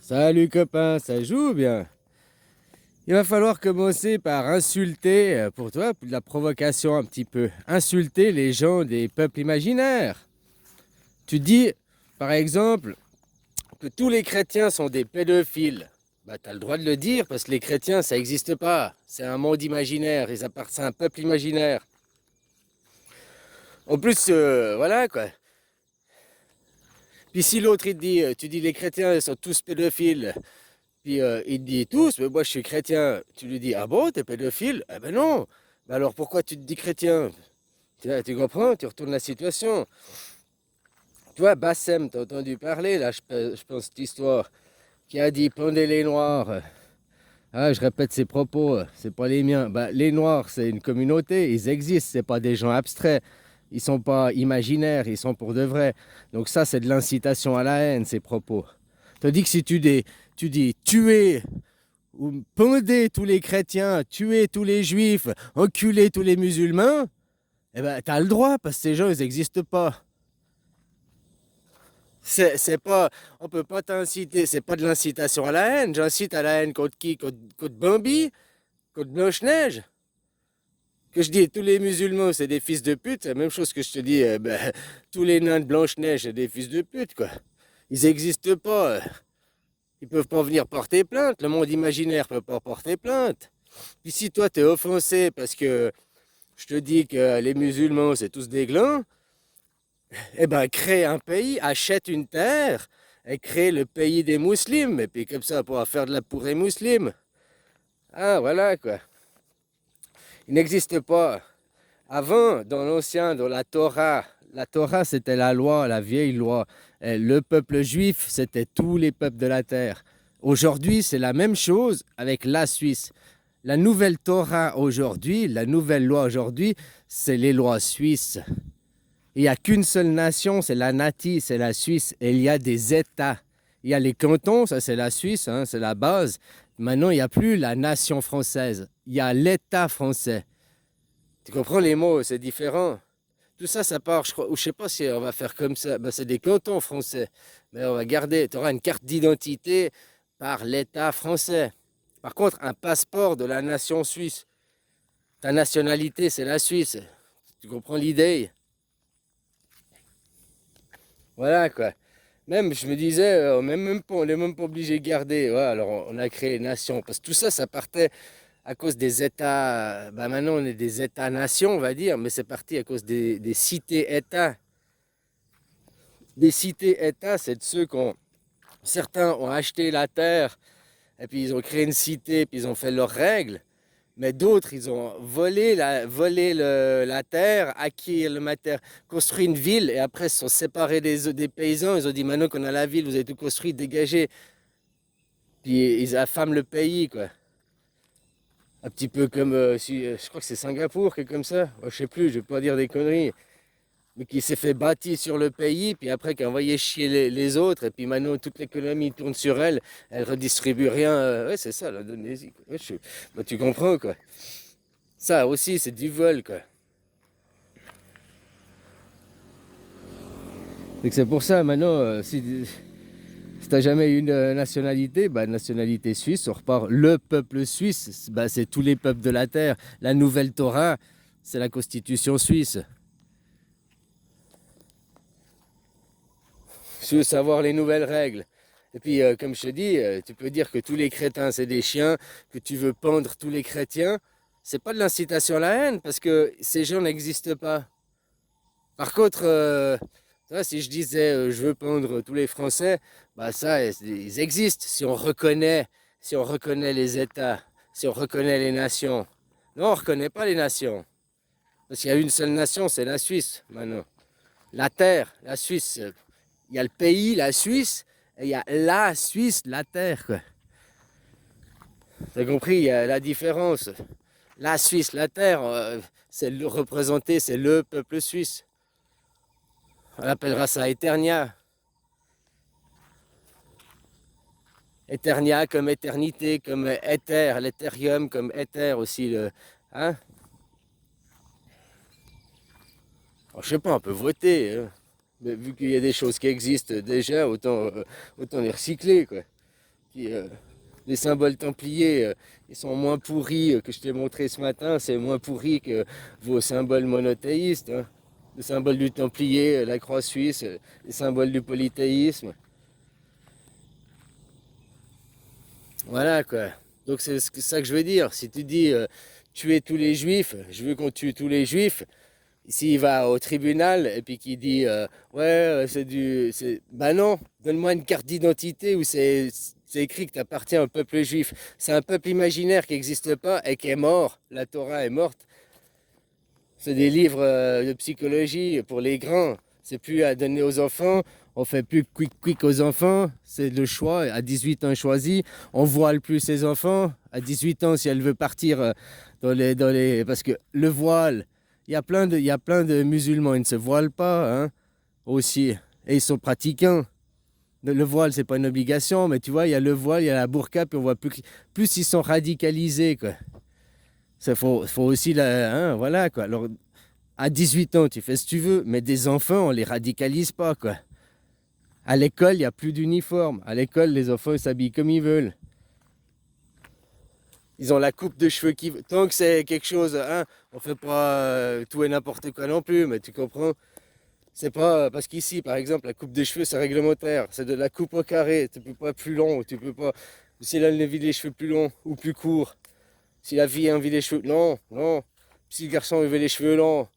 Salut copain, ça joue bien? Il va falloir commencer par insulter, pour toi, de la provocation un petit peu. Insulter les gens des peuples imaginaires. Tu dis, par exemple, que tous les chrétiens sont des pédophiles. Bah, t'as le droit de le dire parce que les chrétiens, ça n'existe pas. C'est un monde imaginaire, ils appartiennent à un peuple imaginaire. En plus, voilà quoi. Puis si l'autre il te dit, tu dis les chrétiens ils sont tous pédophiles, puis il te dit tous, mais moi je suis chrétien. Tu lui dis, ah bon, t'es pédophile? Eh ben non. Ben alors pourquoi tu te dis chrétien? Tu comprends? Tu retournes la situation. Tu vois, Bassem, t'as entendu parler, là, je pense, cette histoire, qui a dit, pendez les Noirs. Ah, je répète ses propos, c'est pas les miens. Ben, les Noirs, c'est une communauté, ils existent, c'est pas des gens abstraits. Ils sont pas imaginaires, ils sont pour de vrai. Donc ça, c'est de l'incitation à la haine, ces propos. Tandis que si tu dis tuer ou pendez tous les chrétiens, tuer tous les juifs, enculer tous les musulmans, eh ben, t'as le droit, parce que ces gens, ils n'existent pas. C'est pas, on peut pas t'inciter, c'est pas de l'incitation à la haine. J'incite à la haine contre qui? Contre Bambi? Contre Blanche-Neige? Que je dis tous les musulmans, c'est des fils de pute, c'est la même chose que je te dis, ben, tous les nains de Blanche-Neige, c'est des fils de pute, quoi. Ils n'existent pas. Ils peuvent pas venir porter plainte. Le monde imaginaire peut pas porter plainte. Puis si toi, t'es offensé parce que je te dis que les musulmans, c'est tous des glands, eh ben, crée un pays, achète une terre et crée le pays des musulmans. Et puis comme ça, on pourra faire de la pourrée musulmane. Ah, voilà, quoi. Il n'existe pas. Avant, dans l'ancien, dans la Torah, c'était la loi, la vieille loi. Et le peuple juif, c'était tous les peuples de la terre. Aujourd'hui, c'est la même chose avec la Suisse. La nouvelle Torah aujourd'hui, la nouvelle loi aujourd'hui, c'est les lois suisses. Il n'y a qu'une seule nation, c'est la Nati, c'est la Suisse. Et il y a des États. Il y a les cantons, ça c'est la Suisse, hein, c'est la base. Maintenant, il n'y a plus la nation française. Il y a l'État français. Tu comprends les mots, c'est différent. Tout ça, ça part, je crois, ou je sais pas si on va faire comme ça. Ben, c'est des cantons français. Mais on va garder, tu auras une carte d'identité par l'État français. Par contre, un passeport de la nation suisse. Ta nationalité, c'est la Suisse. Tu comprends l'idée? Voilà quoi. Même, je me disais, on n'est même pas obligé de garder. Ouais, alors, on a créé nation. Parce que tout ça, ça partait à cause des États. Bah, maintenant, on est des États-nations, on va dire. Mais c'est parti à cause des cités-États. Des cités-États, c'est de ceux qui ont. Certains ont acheté la terre, et puis ils ont créé une cité, puis ils ont fait leurs règles. Mais d'autres, ils ont la terre, acquis le matériel, construit une ville, et après, ils se sont séparés des paysans. Ils ont dit, maintenant qu'on a la ville, vous avez tout construit, dégagez. Puis ils affament le pays, quoi. Un petit peu comme, je crois que c'est Singapour qui est comme ça. Moi, je sais plus, je vais pas dire des conneries. Mais qui s'est fait bâtir sur le pays, puis après qui a envoyé chier les autres, et puis maintenant toute l'économie tourne sur elle, elle redistribue rien. Ouais, c'est ça l'Indonésie, quoi. Ouais, bah, tu comprends, quoi. Ça aussi, c'est du vol, quoi. C'est pour ça, maintenant, si t'as jamais eu une nationalité, bah, nationalité suisse, on repart. Le peuple suisse, bah, c'est tous les peuples de la terre. La nouvelle Torah, c'est la constitution suisse. Si tu veux savoir les nouvelles règles. Et puis, comme je te dis, tu peux dire que tous les crétins, c'est des chiens, que tu veux pendre tous les chrétiens. C'est pas de l'incitation à la haine, parce que ces gens n'existent pas. Par contre, tu vois, si je disais je veux pendre tous les Français, bah ça, ils existent si on reconnaît les États, si on reconnaît les nations. Non, on ne reconnaît pas les nations. Parce qu'il y a une seule nation, c'est la Suisse, maintenant. La terre, la Suisse. Il y a le pays, la Suisse, et il y a la Suisse, la terre, quoi. T'as compris, il y a la différence. La Suisse, la terre, c'est le représenté, c'est le peuple suisse. On appellera ça Eternia. Eternia comme éternité, comme éther, l'éthérium comme éther aussi. Hein? Alors, je sais pas, on peut voter, hein. Mais vu qu'il y a des choses qui existent déjà, autant les recycler, quoi. Les symboles templiers, ils sont moins pourris que je t'ai montré ce matin, c'est moins pourri que vos symboles monothéistes, hein. Le symbole du templier, la croix suisse, les symboles du polythéisme. Voilà quoi. Donc c'est ça que je veux dire. Si tu dis tuer tous les juifs, je veux qu'on tue tous les juifs. S'il va au tribunal et puis qu'il dit ouais c'est du bah non, donne-moi une carte d'identité où c'est écrit que tu appartiens au peuple juif. C'est un peuple imaginaire qui n'existe pas et qui est mort. La Torah est morte. C'est des livres de psychologie pour les grands. C'est plus à donner aux enfants. On fait plus quick aux enfants. C'est le choix. À 18 ans choisi. On voile plus ses enfants. À 18 ans, si elle veut partir parce que le voile, il y a plein de musulmans, ils ne se voilent pas, hein, aussi. Et ils sont pratiquants. Le voile, c'est pas une obligation, mais tu vois, il y a le voile, il y a la burqa, puis on voit plus ils sont radicalisés, quoi. Ça faut aussi hein, voilà, quoi. Alors, à 18 ans, tu fais ce que tu veux, mais des enfants, on les radicalise pas, quoi. À l'école, il n'y a plus d'uniforme. À l'école, les enfants, ils s'habillent comme ils veulent. Ils ont la coupe de cheveux qui... Tant que c'est quelque chose, hein, on fait pas tout et n'importe quoi non plus, mais tu comprends? C'est pas... Parce qu'ici, par exemple, la coupe de cheveux, c'est réglementaire. C'est de la coupe au carré. Tu peux pas plus long, tu peux pas... Si elle a envie les cheveux plus longs ou plus courts. Si la fille a envie les cheveux... Non, non. Si le garçon veut les cheveux longs.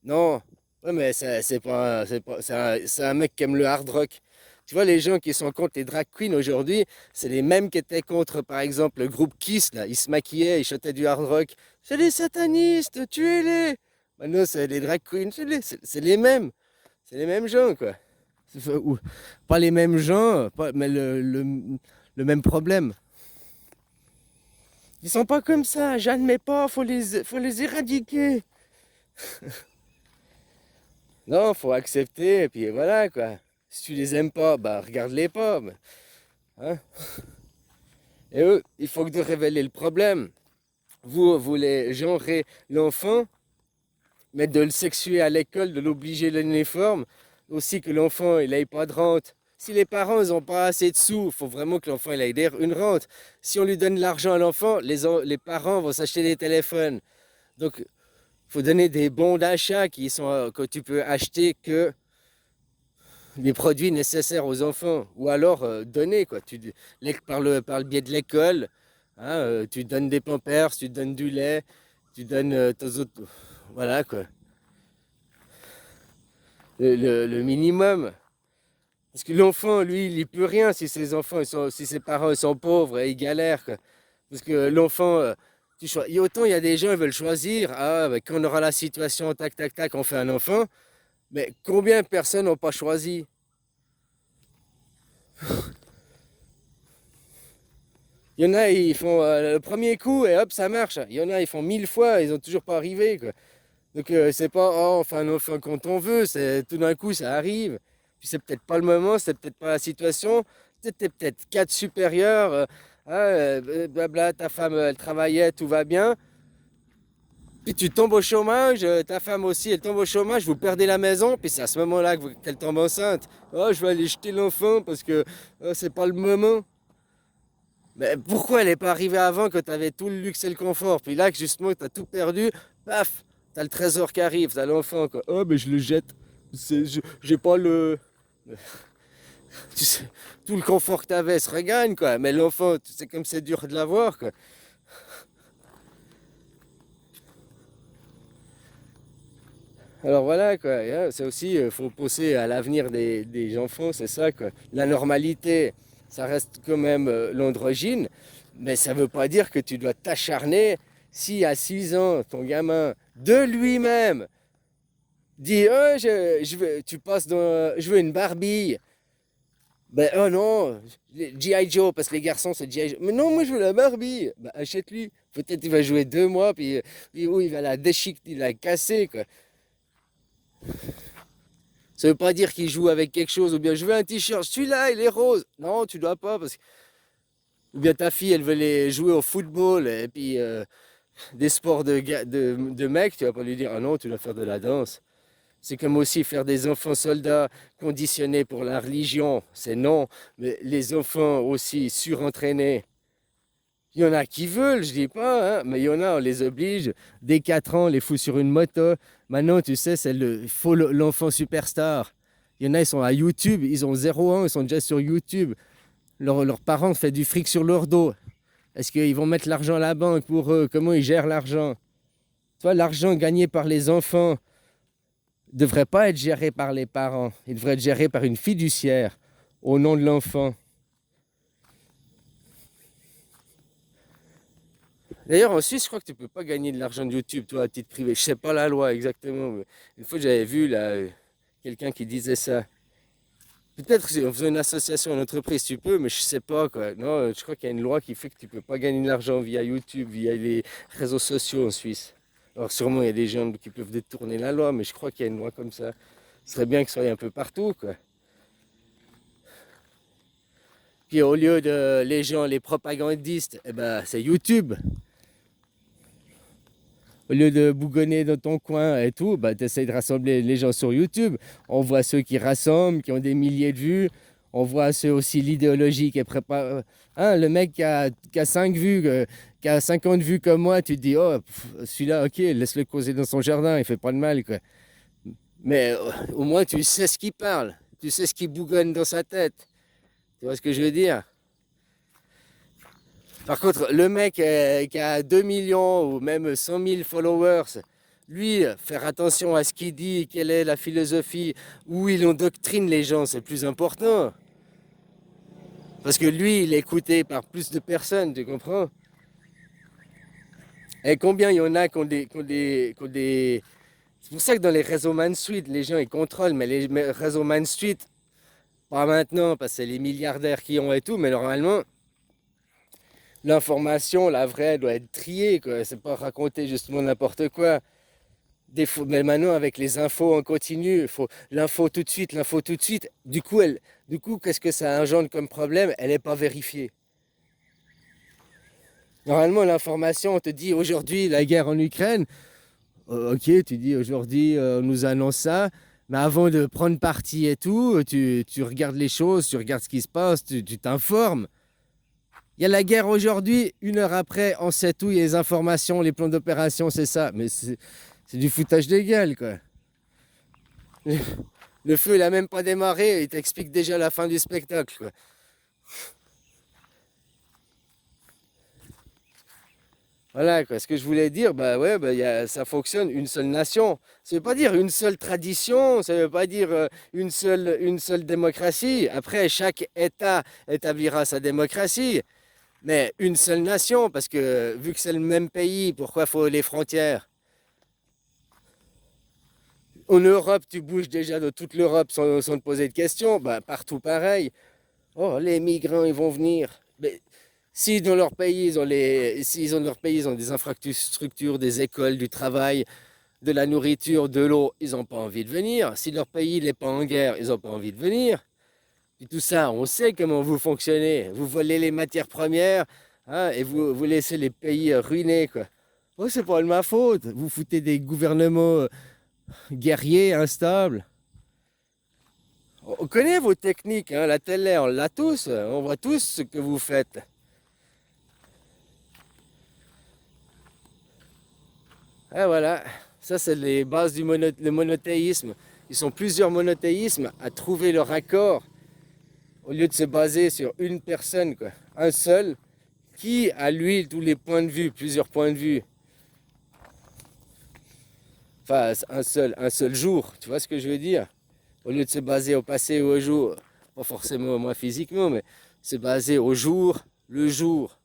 Non. Ouais, mais c'est un mec qui aime le hard rock. Tu vois, les gens qui sont contre les drag queens aujourd'hui, c'est les mêmes qui étaient contre, par exemple, le groupe Kiss, là. Ils se maquillaient, ils chantaient du hard rock. C'est les satanistes, tuez-les! Maintenant, c'est les drag queens, c'est les mêmes. C'est les mêmes gens, quoi. Pas les mêmes gens, mais le même problème. Ils sont pas comme ça, j'admets pas, faut les éradiquer. Non, faut accepter, et puis voilà, quoi. Si tu les aimes pas, bah regarde-les pas. Hein. Et eux, il faut que de révéler le problème. Vous voulez genrer l'enfant, mais de le sexuer à l'école, de l'obliger à l'uniforme, aussi que l'enfant il n'ait pas de rente. Si les parents n'ont pas assez de sous, il faut vraiment que l'enfant il ait une rente. Si on lui donne l'argent à l'enfant, les parents vont s'acheter des téléphones. Donc, il faut donner des bons d'achat que tu peux acheter que les produits nécessaires aux enfants. Ou alors donner, quoi. Par le biais de l'école, hein, tu donnes des pampers, tu donnes du lait, tu donnes tes autres... Voilà, quoi. Le minimum. Parce que l'enfant, lui, il n'y peut rien si si ses parents sont pauvres et ils galèrent, quoi. Parce que l'enfant, autant il y a des gens qui veulent choisir, ah, bah, quand on aura la situation, tac, tac, tac, on fait un enfant. Mais combien de personnes n'ont pas choisi? Il y en a, ils font le premier coup et hop, ça marche. Il y en a, ils font 1000 fois, ils n'ont toujours pas arrivé, quoi. Donc c'est pas, oh, enfin, on fait quand on veut, c'est tout d'un coup, ça arrive. Puis c'est peut-être pas le moment, c'est peut-être pas la situation. T'es peut-être cadre supérieur, ah, blabla, ta femme, elle travaillait, tout va bien. Puis tu tombes au chômage, ta femme aussi, elle tombe au chômage, vous perdez la maison, puis c'est à ce moment-là qu'elle tombe enceinte. Oh, je vais aller jeter l'enfant parce que c'est pas le moment. Mais pourquoi elle n'est pas arrivée avant que tu avais tout le luxe et le confort? Puis là, que justement, tu as tout perdu, paf, tu as le trésor qui arrive, tu as l'enfant, quoi. Oh, mais je le jette. J'ai pas le. Tu sais, tout le confort que tu avais se regagne, quoi. Mais l'enfant, tu sais comme c'est dur de l'avoir, quoi. Alors voilà, quoi. Hein, c'est aussi, il faut penser à l'avenir des enfants, c'est ça, quoi. La normalité, ça reste quand même l'androgyne, mais ça ne veut pas dire que tu dois t'acharner si à 6 ans, ton gamin, de lui-même, dit oh, tu passes dans, je veux une Barbie. Ben oh non, G.I. Joe, parce que les garçons c'est G.I. Joe. Mais non, moi je veux la Barbie. Ben achète-lui. Peut-être il va jouer 2 mois, puis il va la déchiqueter, il va la casser, quoi. Ça veut pas dire qu'il joue avec quelque chose, ou bien je veux un t-shirt, celui-là il est rose. Non, tu dois pas, parce que. Ou bien ta fille elle veut jouer au football, et puis des sports de mecs, tu vas pas lui dire ah non, tu dois faire de la danse. C'est comme aussi faire des enfants soldats conditionnés pour la religion, c'est non. Mais les enfants aussi surentraînés, il y en a qui veulent, je dis pas, hein, mais il y en a, on les oblige. Dès 4 ans, on les fout sur une moto. Maintenant, tu sais, il faut l'enfant superstar. Il y en a, ils sont à YouTube, ils ont 0 ans, ils sont déjà sur YouTube. Leurs parents font du fric sur leur dos. Est-ce qu'ils vont mettre l'argent à la banque pour eux? Comment ils gèrent l'argent? Tu vois, l'argent gagné par les enfants ne devrait pas être géré par les parents. Il devrait être géré par une fiduciaire au nom de l'enfant. D'ailleurs, en Suisse, je crois que tu peux pas gagner de l'argent de YouTube, toi, à titre privé. Je sais pas la loi exactement, mais une fois, j'avais vu là, quelqu'un qui disait ça. Peut-être en faisant une association, une entreprise, tu peux, mais je sais pas quoi. Non, je crois qu'il y a une loi qui fait que tu peux pas gagner de l'argent via YouTube, via les réseaux sociaux en Suisse. Alors sûrement, il y a des gens qui peuvent détourner la loi, mais je crois qu'il y a une loi comme ça. Ce serait bien que ce soit un peu partout, quoi. Puis au lieu de les gens, les propagandistes, eh ben, c'est YouTube. Au lieu de bougonner dans ton coin et tout, bah, tu essaies de rassembler les gens sur YouTube. On voit ceux qui rassemblent, qui ont des milliers de vues. On voit ceux aussi l'idéologie qui est préparée. Hein, le mec qui a 5 vues, qui a 50 vues comme moi, tu te dis, oh, celui-là, ok, laisse-le causer dans son jardin, il fait pas de mal, quoi. Mais au moins, tu sais ce qu'il parle. Tu sais ce qu'il bougonne dans sa tête. Tu vois ce que je veux dire? Par contre, le mec qui a 2 millions ou même 100 000 followers, lui, faire attention à ce qu'il dit, quelle est la philosophie, où il endoctrine les gens, c'est plus important. Parce que lui, il est écouté par plus de personnes, tu comprends? Et combien il y en a qui ont des. C'est pour ça que dans les réseaux Main Street, les gens ils contrôlent, mais les réseaux Main Street, pas maintenant, parce que c'est les milliardaires qui ont et tout, mais normalement, l'information, la vraie, doit être triée, quoi. C'est pas raconter justement n'importe quoi. Mais maintenant, avec les infos en continu, il faut l'info tout de suite, l'info tout de suite. Du coup, qu'est-ce que ça engendre comme problème? Elle n'est pas vérifiée. Normalement, l'information, on te dit aujourd'hui la guerre en Ukraine. Ok, tu dis aujourd'hui on nous annonce ça. Mais avant de prendre parti et tout, tu regardes les choses, tu regardes ce qui se passe, tu t'informes. Il y a la guerre aujourd'hui, 1 heure après, on sait tout, il y a les informations, les plans d'opération, c'est ça. Mais c'est du foutage de gueule, quoi. Le feu, il a même pas démarré, il t'explique déjà la fin du spectacle, quoi. Voilà, quoi. Ce que je voulais dire, bah ouais, bah, ça fonctionne, une seule nation. Ça veut pas dire une seule tradition, ça veut pas dire une seule démocratie. Après, chaque État établira sa démocratie. Mais une seule nation, parce que vu que c'est le même pays, pourquoi faut les frontières? En Europe, tu bouges déjà de toute l'Europe sans te poser de questions. Bah, partout pareil. Oh, les migrants, ils vont venir. Mais si dans leur pays, s'ils ont dans leur pays, ils ont des infrastructures, des écoles, du travail, de la nourriture, de l'eau, ils n'ont pas envie de venir. Si leur pays n'est pas en guerre, ils n'ont pas envie de venir. Et tout ça, on sait comment vous fonctionnez. Vous volez les matières premières, hein, et vous laissez les pays ruinés, quoi. Oh, c'est pas de ma faute. Vous foutez des gouvernements guerriers, instables. On connaît vos techniques, hein, la télé, on l'a tous. On voit tous ce que vous faites. Et voilà, ça c'est les bases du le monothéisme. Ils sont plusieurs monothéismes à trouver leur accord au lieu de se baser sur une personne, quoi. Un seul qui a lui tous les points de vue, plusieurs points de vue. Enfin, un seul jour, tu vois ce que je veux dire? Au lieu de se baser au passé ou au jour, pas forcément moi physiquement, mais se baser au jour, le jour.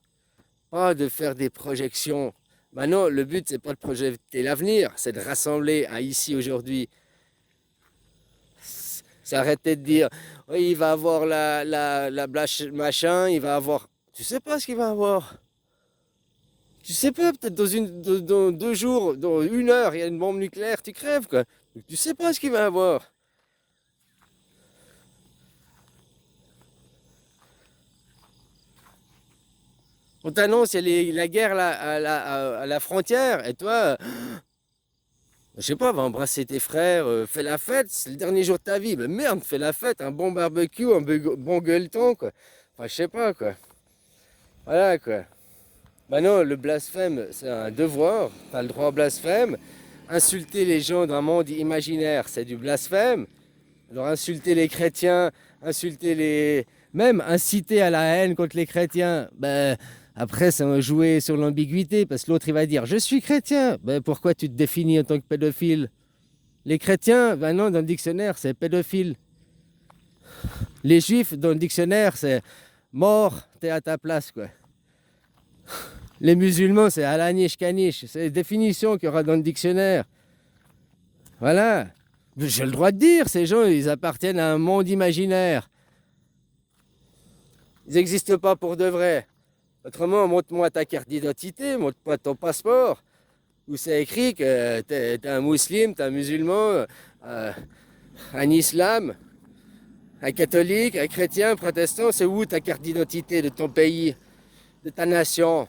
Pas de faire des projections. Maintenant, le but, c'est pas de projeter l'avenir, c'est de rassembler à ici aujourd'hui. C'est arrêter de dire, oui, il va avoir la machin, il va avoir. Tu sais pas ce qu'il va avoir. Tu sais pas, peut-être dans 2 jours, dans 1 heure, il y a une bombe nucléaire, tu crèves, quoi. Donc, tu sais pas ce qu'il va avoir. On t'annonce, il y a la guerre là, à la frontière, et toi, Je sais pas, va embrasser tes frères, fais la fête, c'est le dernier jour de ta vie. Ben merde, fais la fête, un bon barbecue, bon gueuleton, quoi. Enfin, je sais pas, quoi. Voilà, quoi. Bah non, le blasphème, c'est un devoir. T'as le droit au blasphème. Insulter les gens d'un monde imaginaire, c'est du blasphème. Alors insulter les chrétiens, insulter les... Même inciter à la haine contre les chrétiens, ben, après, c'est jouer sur l'ambiguïté, parce que l'autre, il va dire, je suis chrétien. Ben, pourquoi tu te définis en tant que pédophile? Les chrétiens, ben non, dans le dictionnaire, c'est pédophile. Les juifs, dans le dictionnaire, c'est mort, t'es à ta place, quoi. Les musulmans, c'est alanish kanish. C'est les définitions qu'il y aura dans le dictionnaire. Voilà. J'ai le droit de dire, ces gens, ils appartiennent à un monde imaginaire. Ils n'existent pas pour de vrai. Autrement, montre-moi ta carte d'identité, montre-moi ton passeport, où c'est écrit que t'es un musulman, t'es un musulman, un islam, un catholique, un chrétien, un protestant. C'est où ta carte d'identité de ton pays, de ta nation?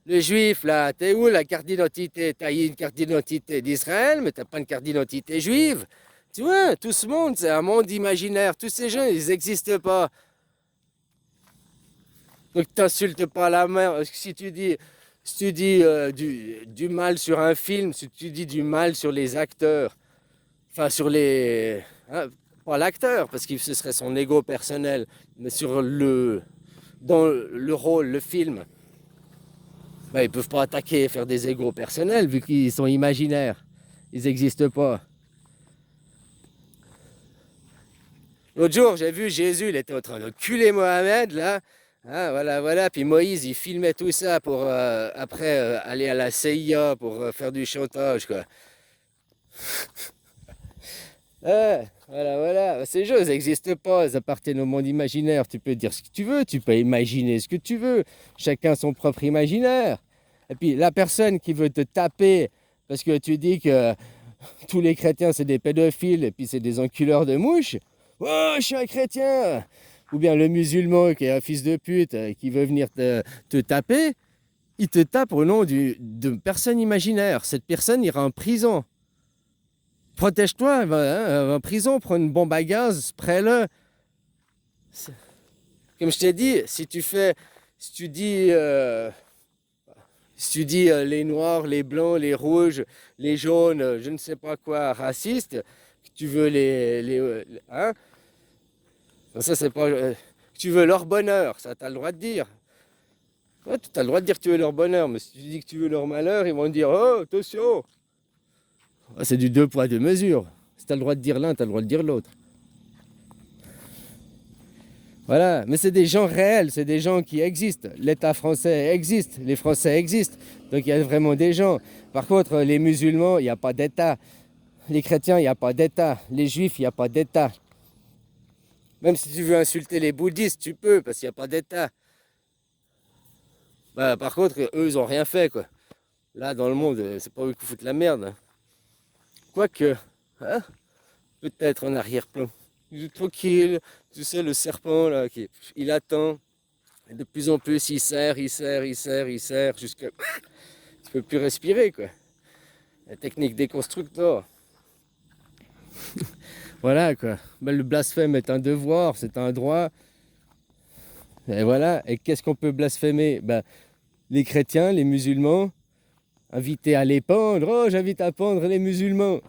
Le juif, là, t'es où la carte d'identité? T'as une carte d'identité d'Israël, mais t'as pas une carte d'identité juive. Tu vois, tout ce monde, c'est un monde imaginaire. Tous ces gens, ils n'existent pas. Donc t'insultes pas la mère. Si tu dis du mal sur un film, si tu dis du mal sur les acteurs, enfin sur les... hein, pas l'acteur, parce que ce serait son ego personnel, mais dans le rôle, le film, ben, ils peuvent pas attaquer et faire des égos personnels vu qu'ils sont imaginaires. Ils n'existent pas. L'autre jour, j'ai vu Jésus, il était en train de culer Mohamed, là. Ah, voilà, voilà. Puis Moïse, il filmait tout ça pour après aller à la CIA pour faire du chantage, quoi. Voilà, voilà. Ces choses n'existent pas, elles appartiennent au monde imaginaire. Tu peux dire ce que tu veux, tu peux imaginer ce que tu veux. Chacun son propre imaginaire. Et puis la personne qui veut te taper parce que tu dis que tous les chrétiens c'est des pédophiles et puis c'est des enculeurs de mouches. Oh, je suis un chrétien. Ou bien le musulman qui est un fils de pute qui veut venir te taper, il te tape au nom d'une personne imaginaire. Cette personne ira en prison. Protège-toi, va en prison, prends une bombe à gaz, spray-le. Comme je t'ai dit, si tu dis, les noirs, les blancs, les rouges, les jaunes, je ne sais pas quoi, racistes, que tu veux hein? Ça c'est pas, que tu veux leur bonheur, ça t'as le droit de dire. Ouais, tu as le droit de dire que tu veux leur bonheur, mais si tu dis que tu veux leur malheur, ils vont te dire, oh, attention. Ah, c'est du deux poids, deux mesures. Si tu as le droit de dire l'un, tu as le droit de dire l'autre. Voilà, mais c'est des gens réels, c'est des gens qui existent. L'État français existe, les Français existent. Donc il y a vraiment des gens. Par contre, les musulmans, il n'y a pas d'État. Les chrétiens, il n'y a pas d'État. Les juifs, il n'y a pas d'État. Même si tu veux insulter les bouddhistes, tu peux, parce qu'il n'y a pas d'État. Bah, par contre, eux, ils n'ont rien fait, quoi. Là, dans le monde, c'est pas eux qui foutent la merde, hein. Quoique, hein, peut-être en arrière-plan. Il est tranquille, tu sais, le serpent, là, il attend. Et de plus en plus, il serre, il serre, il serre, il serre, jusqu'à... Tu peux plus respirer, quoi. La technique des constructeurs. Voilà, quoi. Ben, le blasphème est un devoir, c'est un droit. Et voilà. Et qu'est-ce qu'on peut blasphémer? Ben, les chrétiens, les musulmans, invités à les pendre. Oh, j'invite à pendre les musulmans.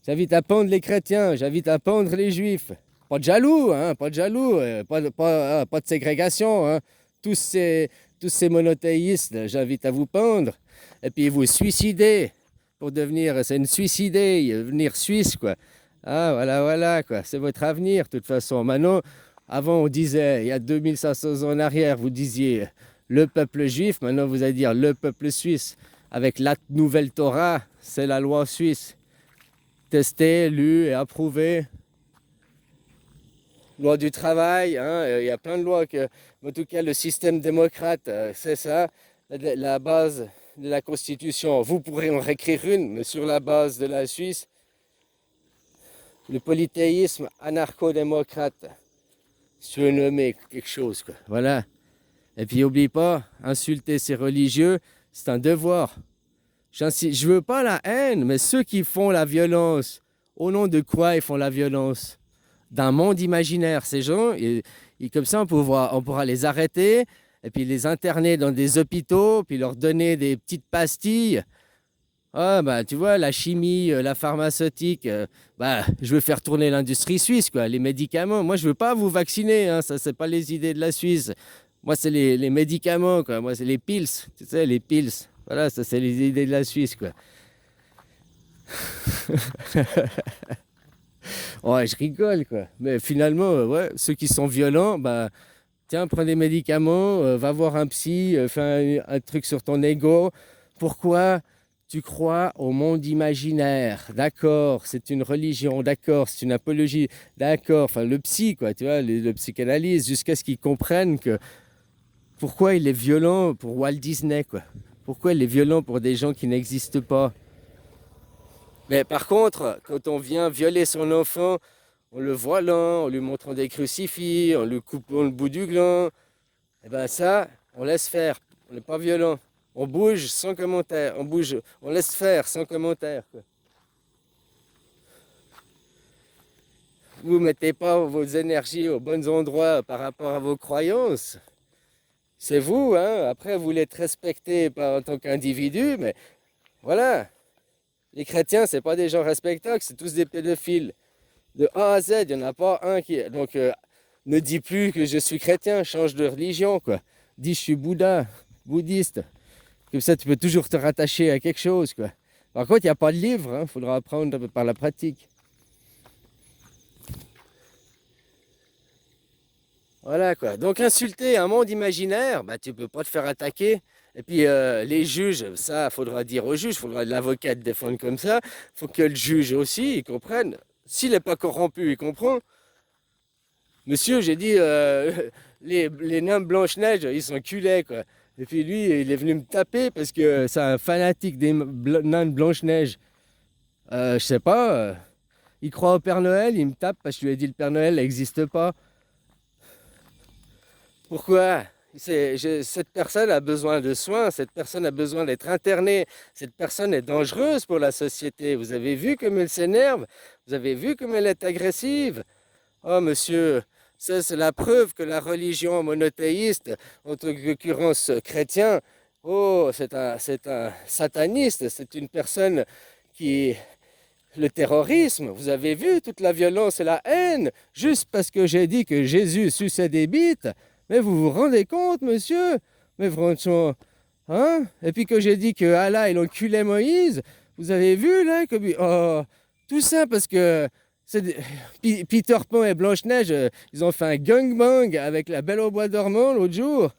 J'invite à pendre les chrétiens. J'invite à pendre les juifs. Pas de jaloux, hein, pas de jaloux. Pas de ségrégation, hein. Tous ces monothéistes, j'invite à vous pendre. Et puis vous suicider pour devenir... C'est une suicidée, devenir suisse, quoi. Ah, voilà, voilà, quoi. C'est votre avenir, de toute façon. Maintenant, avant, on disait, il y a 2500 ans en arrière, vous disiez le peuple juif. Maintenant, vous allez dire le peuple suisse. Avec la nouvelle Torah, c'est la loi suisse. Testée, lue et approuvée. Loi du travail, hein, il y a plein de lois que, en tout cas, le système démocrate, c'est ça, la base de la Constitution. Vous pourrez en réécrire une, mais sur la base de la Suisse, le polythéisme anarcho-démocrate, si tu veux nommer quelque chose, quoi. Voilà. Et puis, n'oublie pas, insulter ces religieux, c'est un devoir. Je veux pas la haine, mais ceux qui font la violence, au nom de quoi ils font la violence? D'un monde imaginaire. Ces gens, et comme ça, on pourra les arrêter et puis les interner dans des hôpitaux, puis leur donner des petites pastilles. Ah, bah, tu vois, la chimie, la pharmaceutique, bah, je veux faire tourner l'industrie suisse, quoi, les médicaments. Moi, je veux pas vous vacciner, hein, ça, c'est pas les idées de la Suisse. Moi, c'est les médicaments, quoi. Moi, c'est les pills, tu sais, les pills. Voilà, ça, c'est les idées de la Suisse, quoi. Ouais, je rigole, quoi. Mais finalement, ouais, ceux qui sont violents, bah, tiens, prends des médicaments, va voir un psy, fais un truc sur ton ego. Pourquoi tu crois au monde imaginaire? D'accord, c'est une religion, d'accord, c'est une apologie, d'accord. Enfin, le psy, quoi, tu vois, le psychanalyse, jusqu'à ce qu'ils comprennent que pourquoi il est violent pour Walt Disney, quoi. Pourquoi il est violent pour des gens qui n'existent pas. Mais par contre, quand on vient violer son enfant, en le voilant, en lui montrant des crucifix, en lui coupant le bout du gland, eh ben ça, on laisse faire. On n'est pas violent. On bouge sans commentaire. On bouge, on laisse faire sans commentaire, quoi. Vous ne mettez pas vos énergies aux bons endroits par rapport à vos croyances. C'est vous, hein. Après, vous l'êtes respecté en tant qu'individu, mais voilà. Les chrétiens, c'est pas des gens respectables, c'est tous des pédophiles. De A à Z, il n'y en a pas un qui... Donc, ne dis plus que je suis chrétien, change de religion, quoi. Dis, je suis Bouddha, bouddhiste. Comme ça, tu peux toujours te rattacher à quelque chose, quoi. Par contre, il n'y a pas de livre, il faudra apprendre par la pratique. Voilà, quoi. Donc, insulter un monde imaginaire, bah, tu peux pas te faire attaquer. Et puis, les juges, ça, il faudra dire aux juges, il faudra l'avocat te défendre comme ça. Il faut que le juge aussi, il comprenne. S'il n'est pas corrompu, il comprend. Monsieur, j'ai dit, les nains Blanche-Neige, ils sont culés, quoi. Et puis lui, il est venu me taper parce que c'est un fanatique des nains de Blanche-Neige. Je sais pas, il croit au Père Noël, il me tape parce que je lui ai dit le Père Noël n'existe pas. Pourquoi? Cette personne a besoin de soins, cette personne a besoin d'être internée, cette personne est dangereuse pour la société. Vous avez vu comme elle s'énerve, vous avez vu comme elle est agressive. Oh monsieur, ça c'est la preuve que la religion monothéiste, en l'occurrence chrétien, oh c'est un sataniste, c'est une personne qui... Le terrorisme, vous avez vu toute la violence et la haine, juste parce que j'ai dit que Jésus suçait des bites. Mais vous vous rendez compte, monsieur? Mais franchement, hein? Et puis que j'ai dit que Allah, il enculait Moïse, vous avez vu là? Oh, tout ça parce que Peter Pan et Blanche-Neige, ils ont fait un gangbang avec la Belle au bois dormant l'autre jour.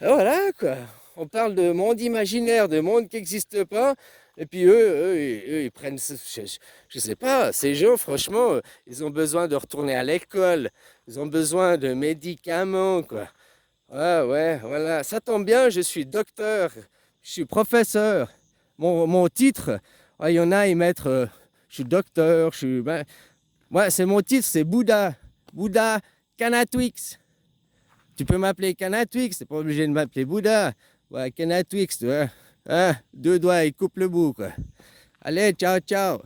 Et voilà quoi. On parle de monde imaginaire, de monde qui n'existe pas. Et puis eux, ils prennent, je sais pas, ces gens, franchement, ils ont besoin de retourner à l'école. Ils ont besoin de médicaments, quoi. Ouais, ouais, voilà. Ça tombe bien, je suis docteur, je suis professeur. Mon titre, il y en a, ils mettent, je suis docteur, je suis... Ben, moi, c'est mon titre, c'est Bouddha. Bouddha Canatwix. Tu peux m'appeler Canatwix, t'es pas obligé de m'appeler Bouddha. Ouais, Canatwix, tu vois. Hein, deux doigts, il coupe le bout, quoi. Allez, ciao, ciao.